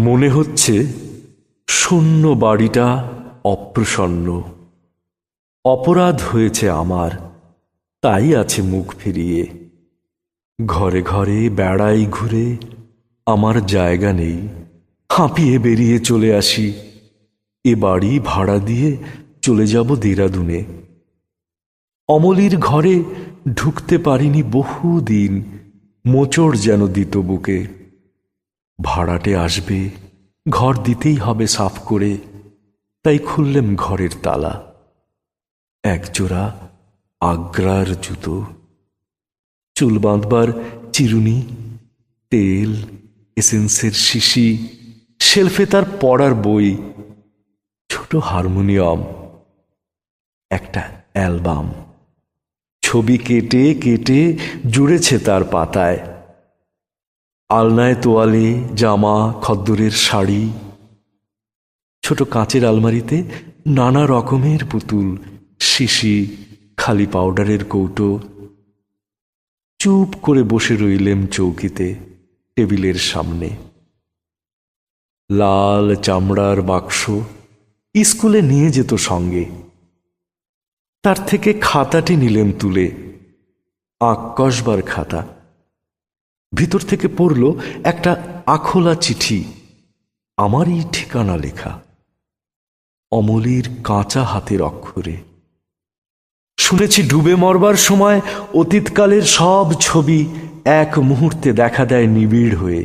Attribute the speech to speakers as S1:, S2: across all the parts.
S1: মনে হচ্ছে শূন্য বাড়িটা অপ্রসন্ন। অপরাধ হয়েছে আমার, তাই আছে মুখ ফিরিয়ে। ঘরে ঘরে বেড়াই ঘুরে, আমার জায়গা নেই। হাঁপিয়ে বেরিয়ে চলে আসি। এ বাড়ি ভাড়া দিয়ে চলে যাব দেরাদুনে। অমলির ঘরে ঢুকতে পারিনি বহুদিন, মোচড় যেন দিত বুকে। ভাড়াটে আসবে, ঘর দিতেই হবে সাফ করে, তাই খুললেম ঘরের তালা। একজোড়া আগ্রার জুতো, চুল বাঁধবার চিরুনি, তেল, এসেন্সের শিশি, শেলফে তার পড়ার বই, ছোট হারমোনিয়াম, একটা অ্যালবাম। ছবি কেটে কেটে জুড়েছে তার পাতায়। আলনায় তোয়ালে, জামা, খদ্দরের শাড়ি। ছোট কাঁচের আলমারিতে নানা রকমের পুতুল, শিশি, খালি পাউডারের কৌটো। চুপ করে বসে রইলেম চৌকিতে, টেবিলের সামনে। লাল চামড়ার বাক্স স্কুলে নিয়ে যেত সঙ্গে। তার থেকে খাতাটি নিলেম তুলে, আঁক কষবার খাতা। ভিতর থেকে পড়ল একটা আখোলা চিঠি, আমারই ঠিকানা লেখা, অমলির কাঁচা হাতের অক্ষরে। শুনেছি ডুবে মরবার সময় অতীতকালের সব ছবি এক মুহূর্তে দেখা দেয় নিবিড় হয়ে।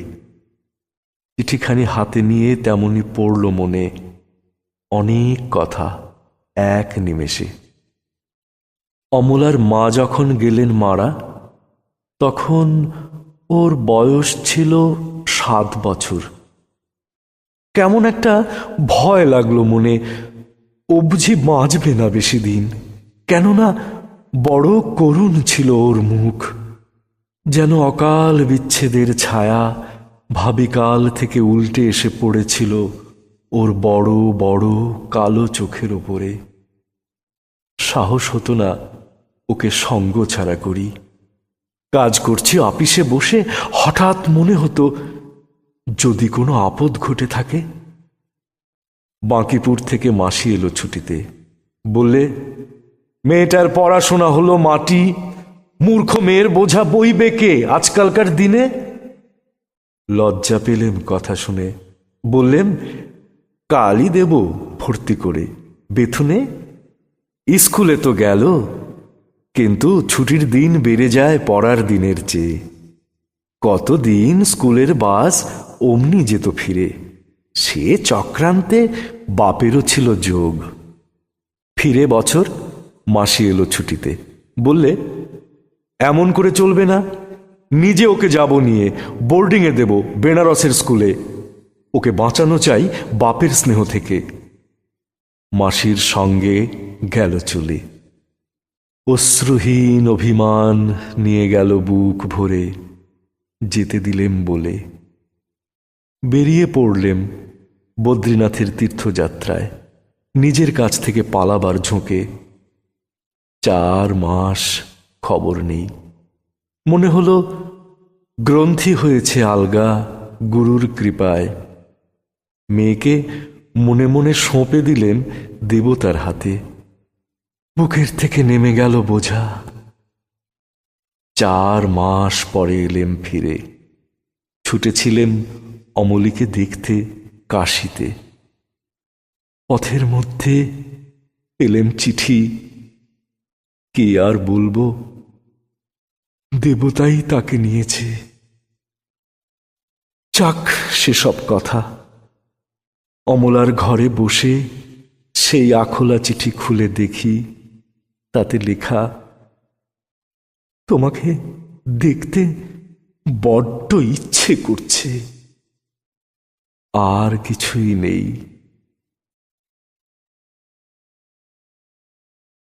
S1: চিঠিখানি হাতে নিয়ে তেমনি পড়ল মনে, অনেক কথা এক নিমেষে। অমলার মা যখন গেলেন মারা, তখন ওর বয়স ছিল 7 বছর। কেমন একটা ভয় লাগলো মনে, ও বুঝি বাঁচবে না বেশি দিন। কেননা বড় করুণ ছিল ওর মুখ, যেন অকাল বিচ্ছেদের ছায়া ভাবিকাল থেকে উল্টে এসে পড়েছিল ওর বড় বড় কালো চোখের ওপরে। সাহস হতো না ওকে সঙ্গ ছাড়া করি। কাজ করছি অফিসে বসে, হঠাৎ মনে হতো যদি কোনো আপদ ঘটে থাকে। বাঁকিপুর থেকে মাসি এলো ছুটিতে। বললে, মেয়েটার পড়াশোনা হলো মাটি, মূর্খ মেয়ের বোঝা বইবে কে আজকালকার দিনে। লজ্জা পেলেম কথা শুনে। বললেম, কালই দেব ভর্তি করে বেথুনে। স্কুলে তো গেল, কিন্তু ছুটির দিন বেড়ে যায় পড়ার দিনের চেয়ে। কতদিন স্কুলের বাস অমনি যেত ফিরে। সে চক্রান্তে বাপেরও ছিল যোগ। ফিরে বছর মাসি এলো ছুটিতে। বললে, এমন করে চলবে না, নিজে ওকে যাব নিয়ে বোর্ডিংয়ে দেব বেনারসের স্কুলে। ওকে বাঁচানো চাই বাপের স্নেহ থেকে। মাসির সঙ্গে গেল চলে। অশ্রুহীন অভিমান নিয়ে গেল বুক ভরে, যেতে দিলেম বলে। বেরিয়ে পড়লেম বদ্রীনাথের তীর্থযাত্রায়, নিজের কাছ থেকে পালাবার ঝোঁকে। 4 মাস খবর নেই। মনে হলো গ্রন্থি হয়েছে আলগা গুরুর কৃপায়। মেয়েকে মনে মনে সঁপে দিলেন দেবতার হাতে। বুকের থেকে নেমে গেল বোঝা। 4 মাস পরে এলেম ফিরে। ছুটেছিলেম অমলিকে দেখতে কাশিতে। পথের মধ্যে পেলেম চিঠি। কে আর বলবো, দেবতাই তাকে নিয়েছে। চাক সেসব কথা। অমলার ঘরে বসে সেই আখোলা চিঠি খুলে দেখি, তাতে লেখা, তোমাকে দেখতে বড্ড ইচ্ছে করছে। আর কিছুই নেই।